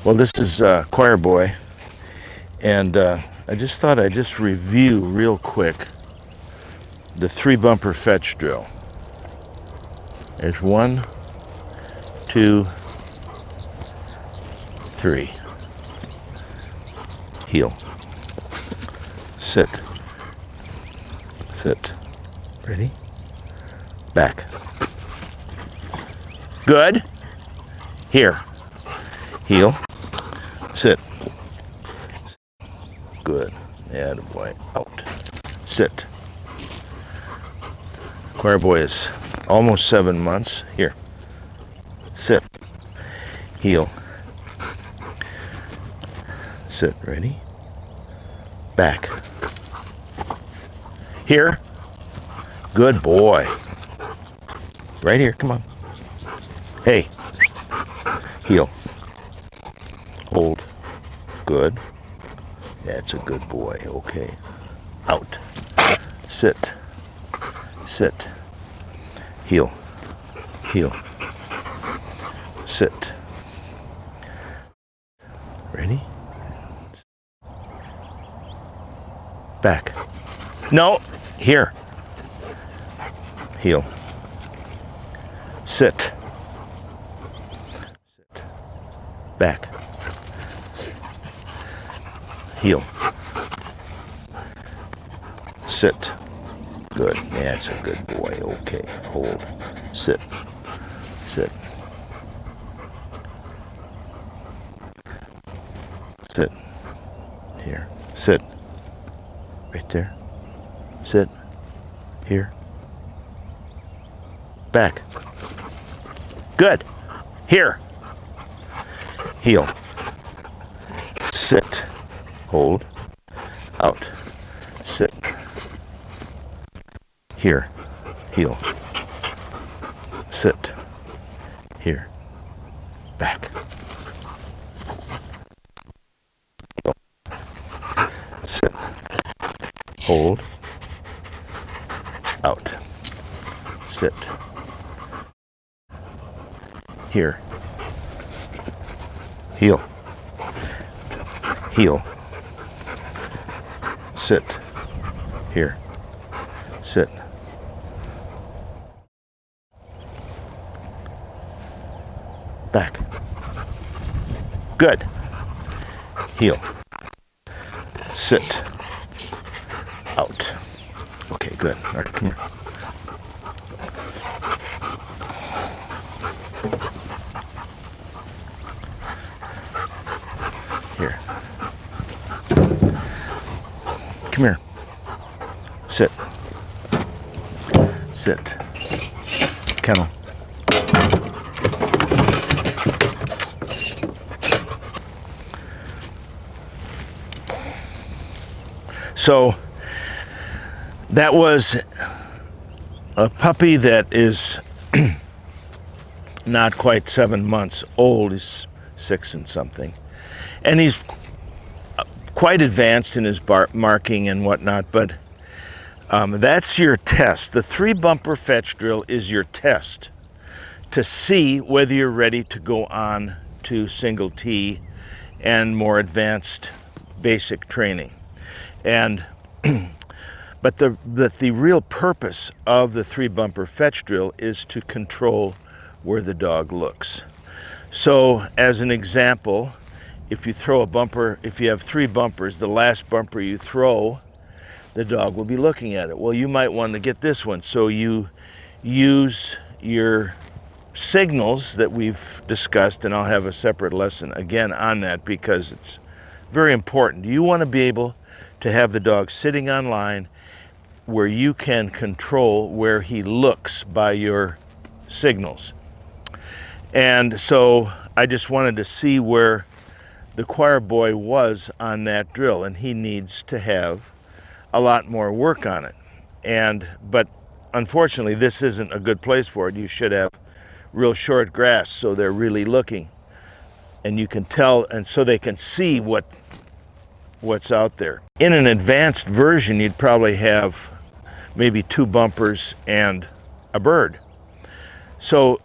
Well, this is Choir Boy, and I just thought I'd just review real quick the 3-bumper fetch drill. There's 1, 2, 3. Heel. Sit. Sit. Ready? Back. Good. Here. Heel. Sit. Good. Attaboy. Out. Sit. Choir Boy is almost 7 months. Here. Sit. Heel. Sit. Ready? Back. Here. Good boy. Right here. Come on. Hey. Heel. Hold. Good. That's a good boy. Okay. Out. Sit. Sit. Heel. Heel. Sit. Ready? Back. No. Here. Heel. Sit. Sit. Back. Heel. Sit. Good. That's a good boy. Okay. Hold. Sit. Sit. Sit. Here. Sit. Right there. Sit. Here. Back. Good. Here. Heel. Sit. Hold. Out. Sit. Here. Heel. Sit. Here. Back. Sit. Hold. Out. Sit. Here. Heel. Heel. Sit. Here. Sit. Back. Good. Heel. Sit. Out. Okay, good. All right, come here. Here. Come here. Sit. Sit. Kennel. So that was a puppy that is not quite 7 months old. He's 6 and something. And he's quite advanced in his marking and whatnot, but that's your test. The 3-bumper fetch drill is your test to see whether you're ready to go on to single T and more advanced basic training. And but the real purpose of the 3-bumper fetch drill is to control where the dog looks. So as an example, if you throw a bumper, if you have 3 bumpers, the last bumper you throw, the dog will be looking at it. Well, you might want to get this one. So you use your signals that we've discussed, and I'll have a separate lesson again on that because it's very important. You want to be able to have the dog sitting on line where you can control where he looks by your signals. And so I just wanted to see where the Choir Boy was on that drill, and he needs to have a lot more work on it. But unfortunately, this isn't a good place for it. You should have real short grass so they're really looking, and you can tell, and so they can see what's out there. In an advanced version, you'd probably have maybe 2 bumpers and a bird. So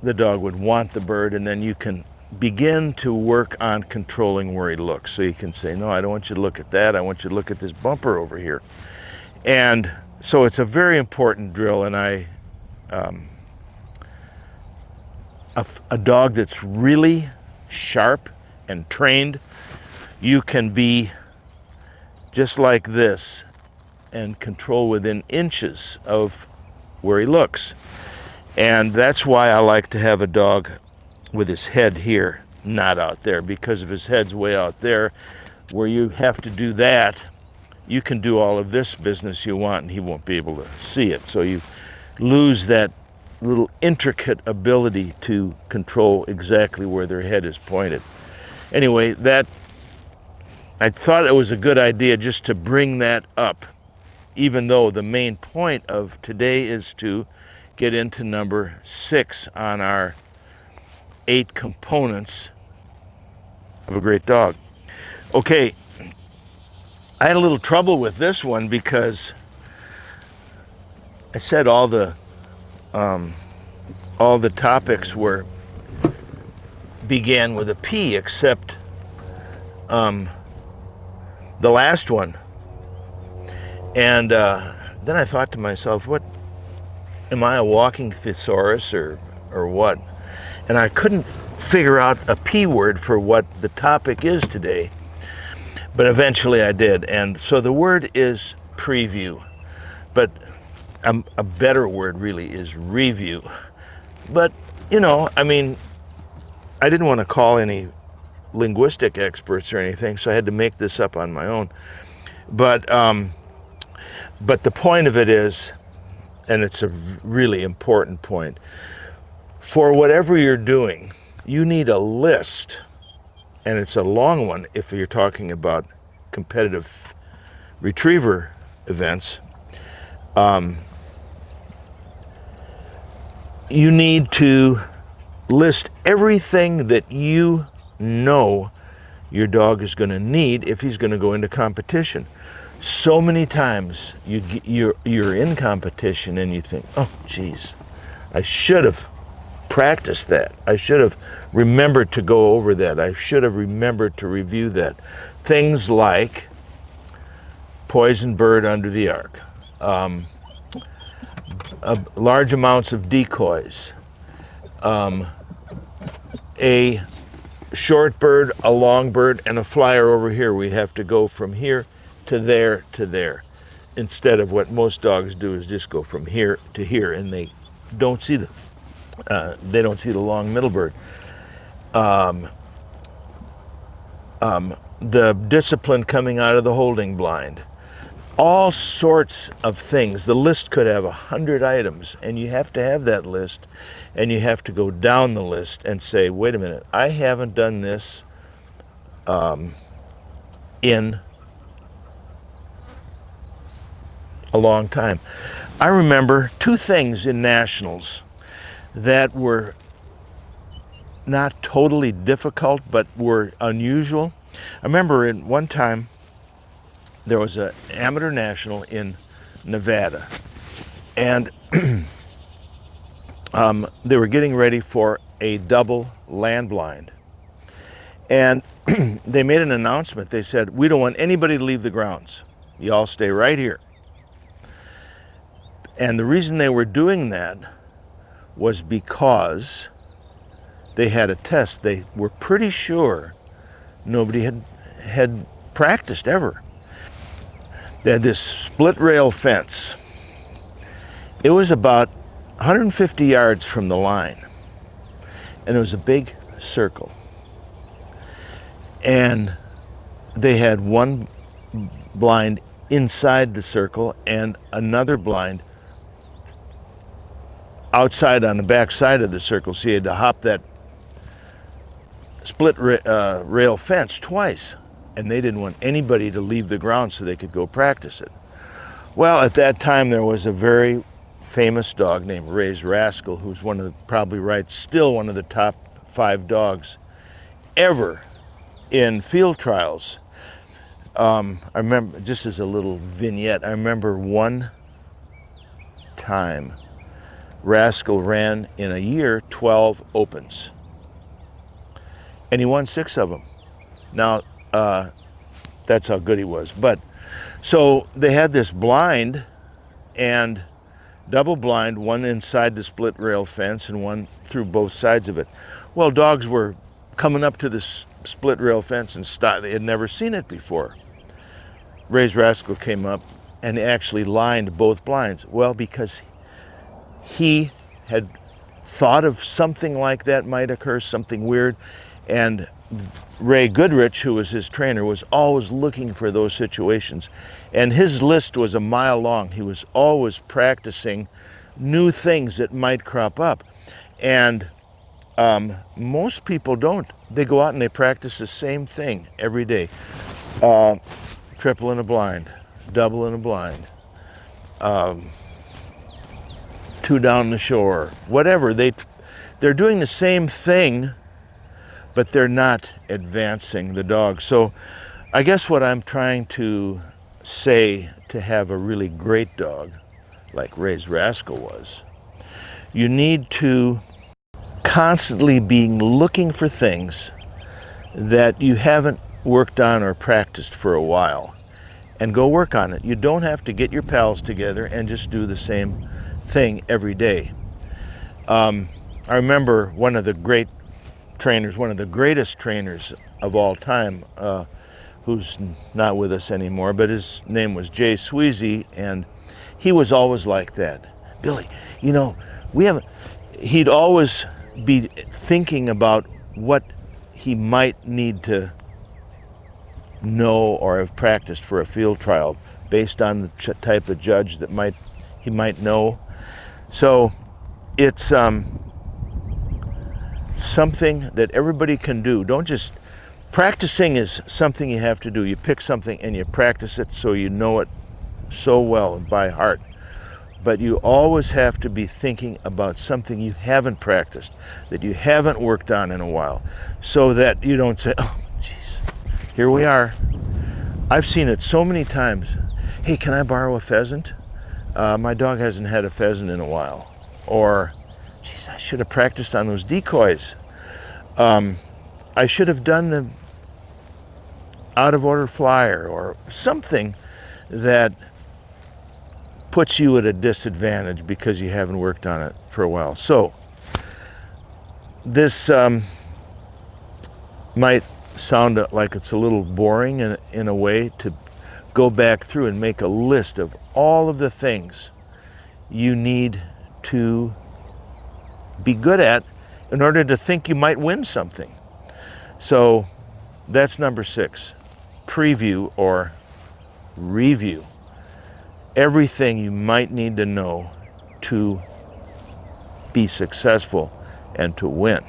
the dog would want the bird, and then you can begin to work on controlling where he looks. So you can say, no, I don't want you to look at that. I want you to look at this bumper over here. And so it's a very important drill, and a dog that's really sharp and trained, you can be just like this and control within inches of where he looks. And that's why I like to have a dog with his head here, not out there, because if his head's way out there, where you have to do that, you can do all of this business you want and he won't be able to see it. So you lose that little intricate ability to control exactly where their head is pointed. Anyway, I thought it was a good idea just to bring that up, even though the main point of today is to get into number 6 on our 8 components of a great dog. Okay, I had a little trouble with this one because I said all the topics began with a P except the last one. And then I thought to myself, what am I, a walking thesaurus or what? And I couldn't figure out a P word for what the topic is today, but eventually I did. And so the word is preview, but a better word really is review. But, you know, I mean, I didn't want to call any linguistic experts or anything, so I had to make this up on my own. But the point of it is, and it's a really important point, for whatever you're doing, you need a list, and it's a long one if you're talking about competitive retriever events. You need to list everything that you know your dog is going to need if he's going to go into competition. So many times you're in competition and you think, oh geez, I should have practiced that. I should have remembered to go over that. I should have remembered to review that. Things like poison bird under the arc, large amounts of decoys, a short bird, a long bird, and a flyer over here. We have to go from here to there to there, instead of what most dogs do is just go from here to here, and they don't see the long middle bird. The discipline coming out of the holding blind, all sorts of things. The list could have 100 items, and you have to have that list, and you have to go down the list and say, wait a minute, I haven't done this in a long time. I remember 2 things in nationals that were not totally difficult, but were unusual. I remember in one time there was an amateur national in Nevada, and they were getting ready for a double land blind, and they made an announcement. They said, we don't want anybody to leave the grounds. You all stay right here. And the reason they were doing that was because they had a test. They were pretty sure nobody had practiced ever. They had this split rail fence. It was about 150 yards from the line, and it was a big circle. And they had one blind inside the circle and another blind outside on the back side of the circle, so you had to hop that split rail fence twice, and they didn't want anybody to leave the ground so they could go practice it. Well, at that time there was a very famous dog named Ray's Rascal, who's still one of the top 5 dogs ever in field trials. I remember, just as a little vignette, I remember one time Rascal ran in a year 12 opens. and he won 6 of them. Now, that's how good he was. But so they had this blind and double blind, one inside the split rail fence and one through both sides of it. Well, dogs were coming up to this split rail fence and they had never seen it before. Ray's Rascal came up and actually lined both blinds. Well, because he had thought of something like that might occur, something weird, and Ray Goodrich, who was his trainer, was always looking for those situations. And his list was a mile long. He was always practicing new things that might crop up. And most people don't. They go out and they practice the same thing every day. Triple in a blind, double in a blind, 2 down the shore, whatever. They're doing the same thing, but they're not advancing the dog. So I guess what I'm trying to say to have a really great dog, like Ray's Rascal was, you need to constantly be looking for things that you haven't worked on or practiced for a while, and go work on it. You don't have to get your pals together and just do the same thing every day. I remember one of the great trainers, one of the greatest trainers of all time, who's not with us anymore, but his name was Jay Sweezy, and he was always like that. Billy, you know, he'd always be thinking about what he might need to know or have practiced for a field trial based on the type of judge that he might know. So it's something that everybody can do. Don't just, practicing is something you have to do. You pick something and you practice it so you know it so well and by heart. But you always have to be thinking about something you haven't practiced, that you haven't worked on in a while, so that you don't say, oh, geez, here we are. I've seen it so many times. Hey, can I borrow a pheasant? My dog hasn't had a pheasant in a while. Or, geez, I should have practiced on those decoys. I should have done the out of order flyer or something that puts you at a disadvantage because you haven't worked on it for a while. So this might sound like it's a little boring in a way to go back through and make a list of all of the things you need to be good at in order to think you might win something. So that's number 6, preview or review everything you might need to know to be successful and to win.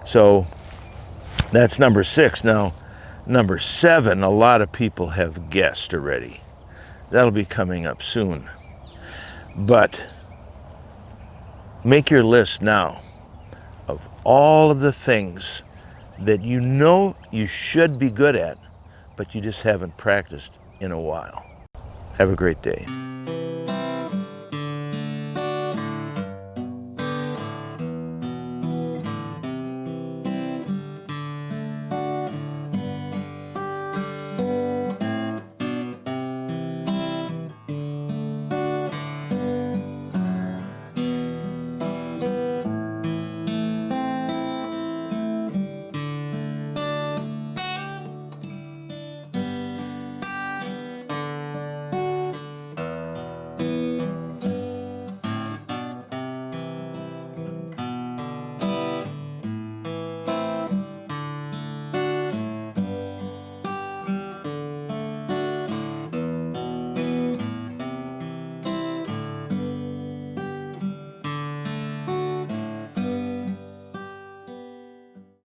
So that's number 6. Now, number 7, a lot of people have guessed already. That'll be coming up soon. But make your list now of all of the things that you know you should be good at, but you just haven't practiced in a while. Have a great day.